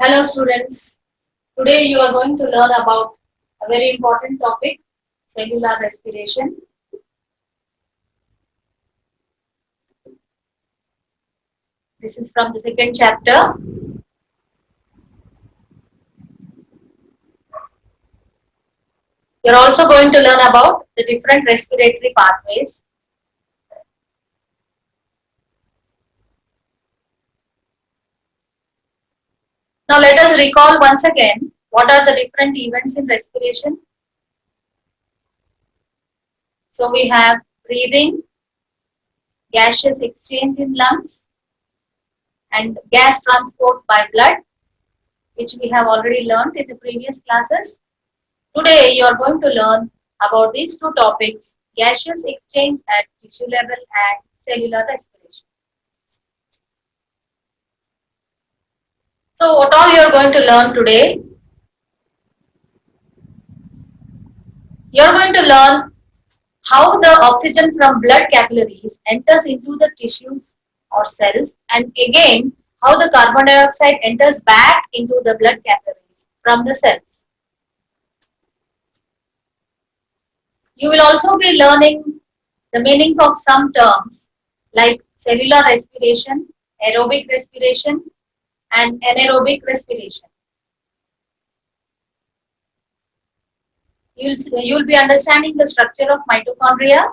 Hello students, today you are going to learn about a very important topic, cellular respiration. This is from the second chapter. You are also going to learn about the different respiratory pathways. Now let us recall once again what are the different events in respiration. So we have breathing, gaseous exchange in lungs, and gas transport by blood, which we have already learned in the previous classes. Today you are going to learn about these two topics, gaseous exchange at tissue level and cellular respiration. So what all you are going to learn today? You are going to learn how the oxygen from blood capillaries enters into the tissues or cells, and again how the carbon dioxide enters back into the blood capillaries from the cells. You will also be learning the meanings of some terms like cellular respiration, aerobic respiration, and anaerobic respiration. You'll be understanding the structure of mitochondria.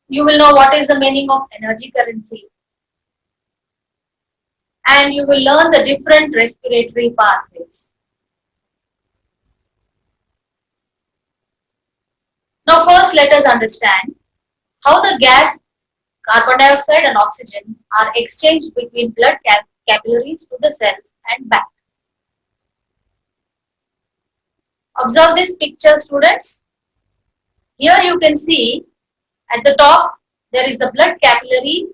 You will know what is the meaning of energy currency. And you will learn the different respiratory pathways. Now first let us understand how the gas, carbon dioxide and oxygen are exchanged between blood capillaries to the cells and back. Observe this picture, students. Here you can see at the top there is the blood capillary,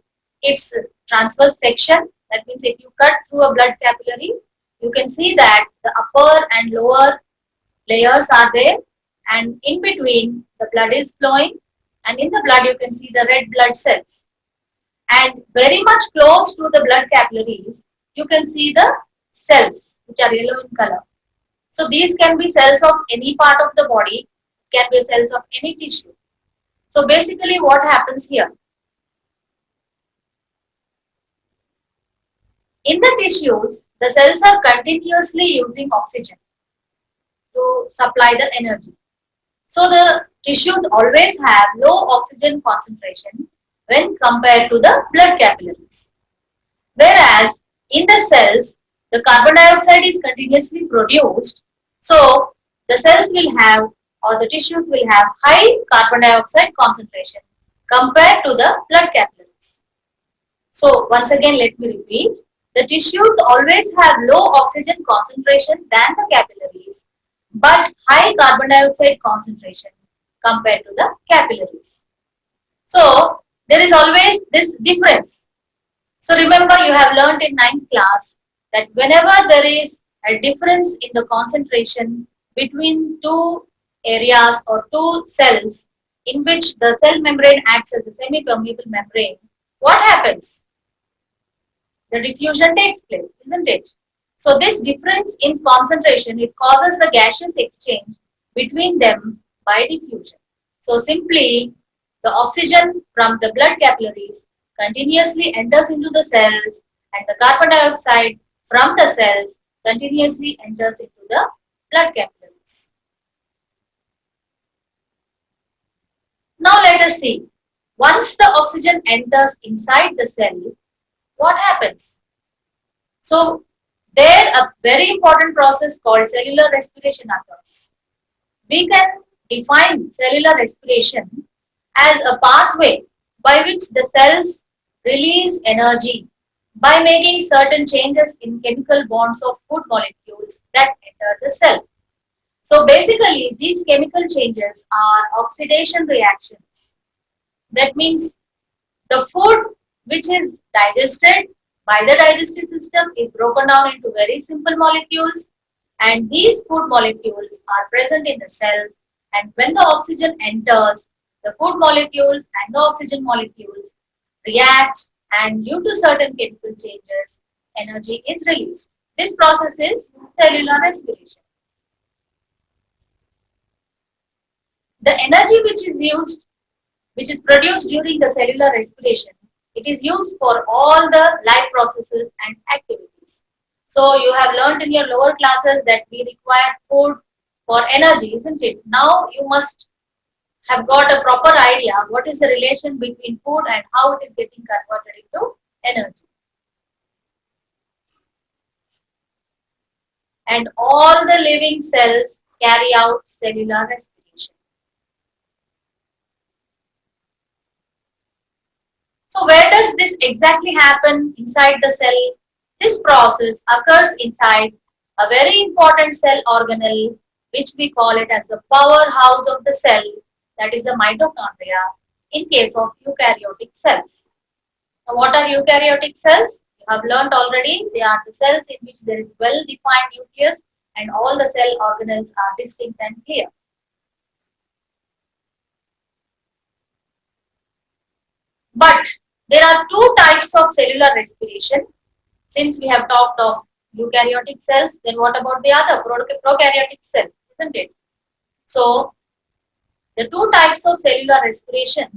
its transverse section. That means if you cut through a blood capillary, you can see that the upper and lower layers are there, and in between the blood is flowing, and in the blood you can see the red blood cells. And very much close to the blood capillaries, you can see the cells which are yellow in color. So these can be cells of any part of the body, can be cells of any tissue. So basically what happens here? In the tissues, the cells are continuously using oxygen to supply the energy. So the tissues always have low oxygen concentration when compared to the blood capillaries. Whereas in the cells, the carbon dioxide is continuously produced. So the cells will have, or the tissues will have, high carbon dioxide concentration compared to the blood capillaries. So once again let me repeat, the tissues always have low oxygen concentration than the capillaries, but high carbon dioxide concentration compared to the capillaries. So there is always this difference. So remember, you have learned in 9th class that whenever there is a difference in the concentration between two areas or two cells in which the cell membrane acts as a semi-permeable membrane, what happens? The diffusion takes place, isn't it? So this difference in concentration, it causes the gaseous exchange between them by diffusion. So simply the oxygen from the blood capillaries continuously enters into the cells, and the carbon dioxide from the cells continuously enters into the blood capillaries. Now let us see. Once the oxygen enters inside the cell, what happens? So there a very important process called cellular respiration occurs. We can define cellular respiration as a pathway by which the cells release energy by making certain changes in chemical bonds of food molecules that enter the cell. So basically these chemical changes are oxidation reactions. That means the food which is digested by the digestive system is broken down into very simple molecules, and these food molecules are present in the cells, and when the oxygen enters, the food molecules and the oxygen molecules react and due to certain chemical changes, energy is released. This process is cellular respiration. The energy which is produced during the cellular respiration, it is used for all the life processes and activities. So you have learned in your lower classes that we require food for energy, isn't it? Now you must have got a proper idea what is the relation between food and how it is getting converted into energy. And all the living cells carry out cellular respiration. So where does this exactly happen inside the cell? This process occurs inside a very important cell organelle, which we call it as the powerhouse of the cell, that is the mitochondria, in case of eukaryotic cells. Now, what are eukaryotic cells? You have learnt already. They are the cells in which there is well-defined nucleus and all the cell organelles are distinct and clear. But there are two types of cellular respiration. Since we have talked of eukaryotic cells, then what about the other prokaryotic cells, isn't it? So, the two types of cellular respiration,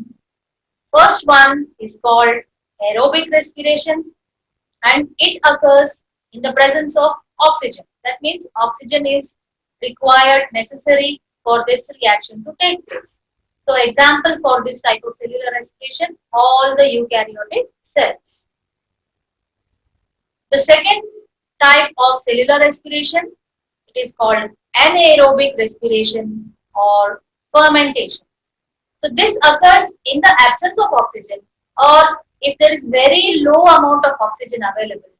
first one is called aerobic respiration, and it occurs in the presence of oxygen. That means oxygen is required, necessary for this reaction to take place. So example for this type of cellular respiration, all the eukaryotic cells. The second type of cellular respiration, it is called anaerobic respiration or fermentation. So this occurs in the absence of oxygen, or if there is very low amount of oxygen available,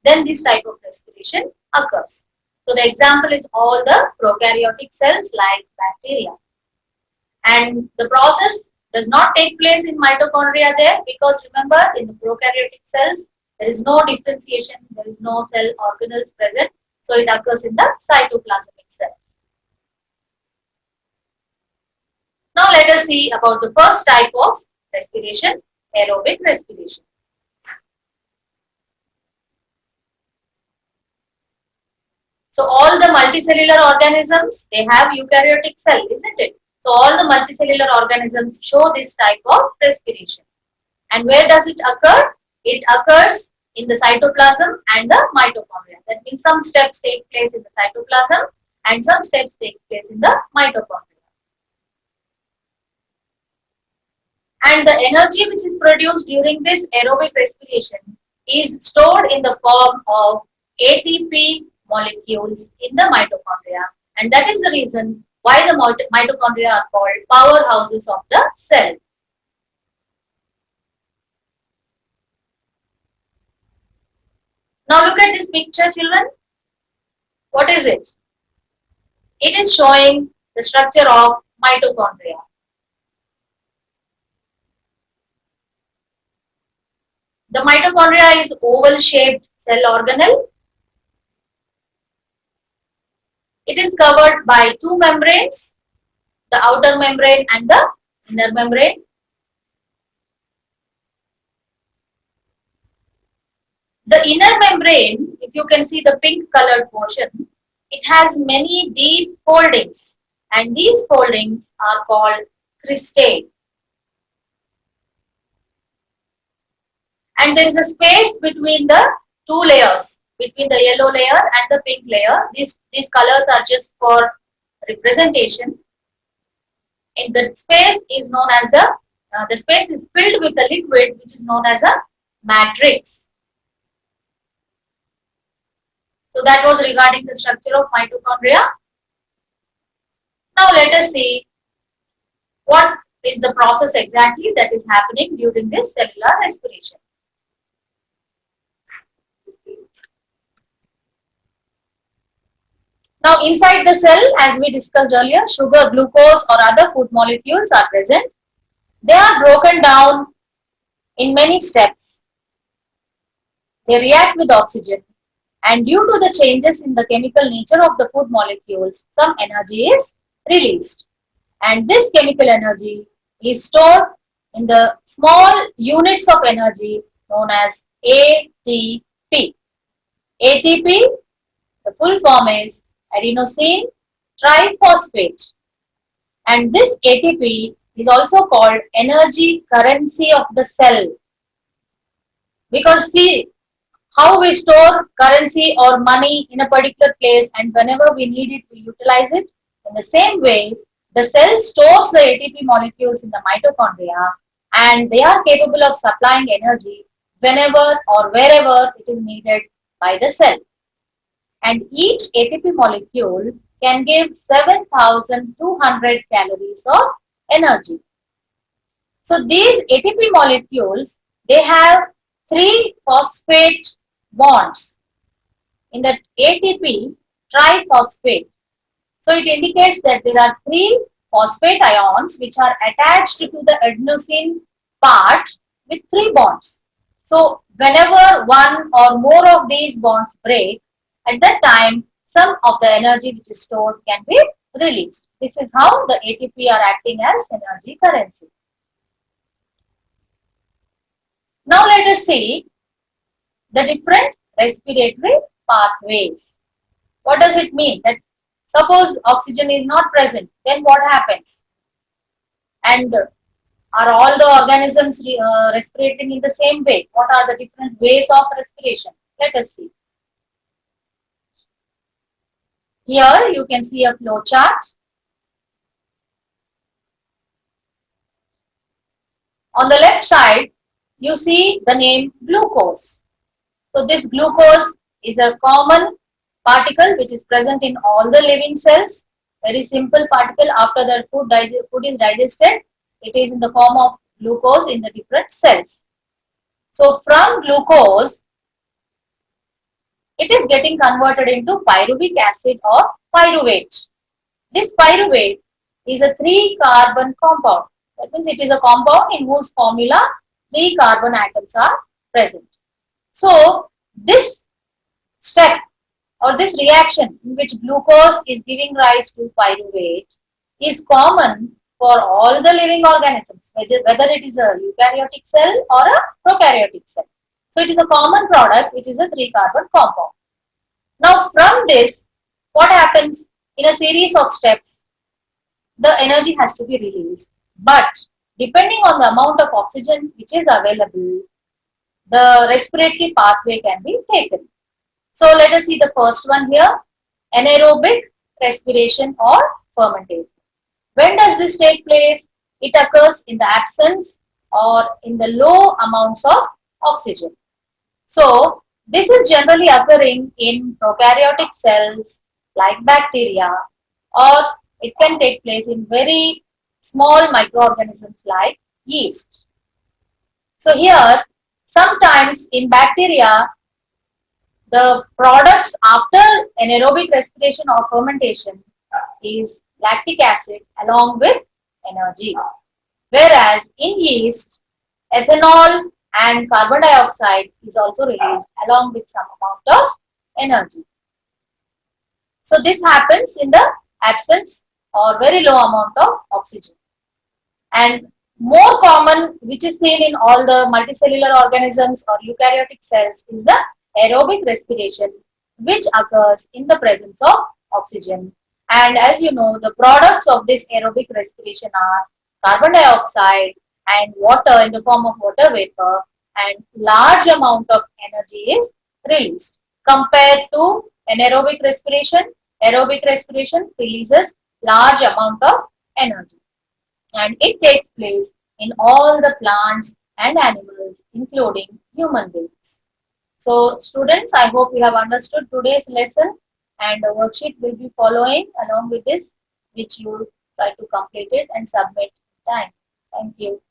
then this type of respiration occurs. So the example is all the prokaryotic cells like bacteria. And the process does not take place in mitochondria there, because remember, in the prokaryotic cells, there is no differentiation, there is no cell organelles present. So it occurs in the cytoplasm itself. Now let us see about the first type of respiration, aerobic respiration. So all the multicellular organisms, they have eukaryotic cell, isn't it? So all the multicellular organisms show this type of respiration. And where does it occur? It occurs in the cytoplasm and the mitochondria. That means some steps take place in the cytoplasm and some steps take place in the mitochondria. And the energy which is produced during this aerobic respiration is stored in the form of ATP molecules in the mitochondria. And that is the reason why the mitochondria are called powerhouses of the cell. Now look at this picture, children. What is it? It is showing the structure of mitochondria. The mitochondria is oval-shaped cell organelle. It is covered by two membranes, the outer membrane and the inner membrane. The inner membrane, if you can see the pink colored portion, it has many deep foldings, and these foldings are called cristae. And there is a space between the two layers, between the yellow layer and the pink layer. These colors are just for representation. And the space is known as the space is filled with a liquid which is known as a matrix. So that was regarding the structure of mitochondria. Now let us see what is the process exactly that is happening during this cellular respiration. Now inside the cell, as we discussed earlier, sugar, glucose or other food molecules are present. They are broken down in many steps. They react with oxygen, and due to the changes in the chemical nature of the food molecules, some energy is released. And this chemical energy is stored in the small units of energy known as ATP. ATP, the full form is adenosine triphosphate. And this ATP is also called energy currency of the cell. Because see how we store currency or money in a particular place, and whenever we need it, we utilize it. In the same way, the cell stores the ATP molecules in the mitochondria, and they are capable of supplying energy whenever or wherever it is needed by the cell. And each ATP molecule can give 7,200 calories of energy. So these ATP molecules, they have three phosphate bonds in the ATP triphosphate. So it indicates that there are three phosphate ions which are attached to the adenosine part with three bonds. So whenever one or more of these bonds break, at that time some of the energy which is stored can be released. This is how the ATP are acting as energy currency. Now let us see the different respiratory pathways. What does it mean? That suppose oxygen is not present, then what happens? And are all the organisms respirating in the same way? What are the different ways of respiration? Let us see. Here you can see a flow chart. On the left side, you see the name glucose. So this glucose is a common particle which is present in all the living cells. Very simple particle. After that food is digested, it is in the form of glucose in the different cells. So from glucose, it is getting converted into pyruvic acid or pyruvate. This pyruvate is a 3-carbon compound. That means it is a compound in whose formula 3 carbon atoms are present. So this step or this reaction in which glucose is giving rise to pyruvate is common for all the living organisms, whether it is a eukaryotic cell or a prokaryotic cell. So it is a common product which is a 3-carbon compound. Now from this, what happens in a series of steps? The energy has to be released, but depending on the amount of oxygen which is available, the respiratory pathway can be taken. So let us see the first one here, anaerobic respiration or fermentation. When does this take place? It occurs in the absence or in the low amounts of oxygen. So this is generally occurring in prokaryotic cells like bacteria, or it can take place in very small microorganisms like yeast. So here, sometimes in bacteria, the products after anaerobic respiration or fermentation is lactic acid along with energy. Whereas in yeast, ethanol and carbon dioxide is also released along with some amount of energy. So this happens in the absence or very low amount of oxygen. And more common, which is seen in all the multicellular organisms or eukaryotic cells, is the aerobic respiration, which occurs in the presence of oxygen. And as you know, the products of this aerobic respiration are carbon dioxide and water in the form of water vapor, and large amount of energy is released. Compared to anaerobic respiration releases large amount of energy, and it takes place in all the plants and animals, including human beings. So students, I hope you have understood today's lesson, and a worksheet will be following along with this, which you try to complete it and submit in time. Thank you.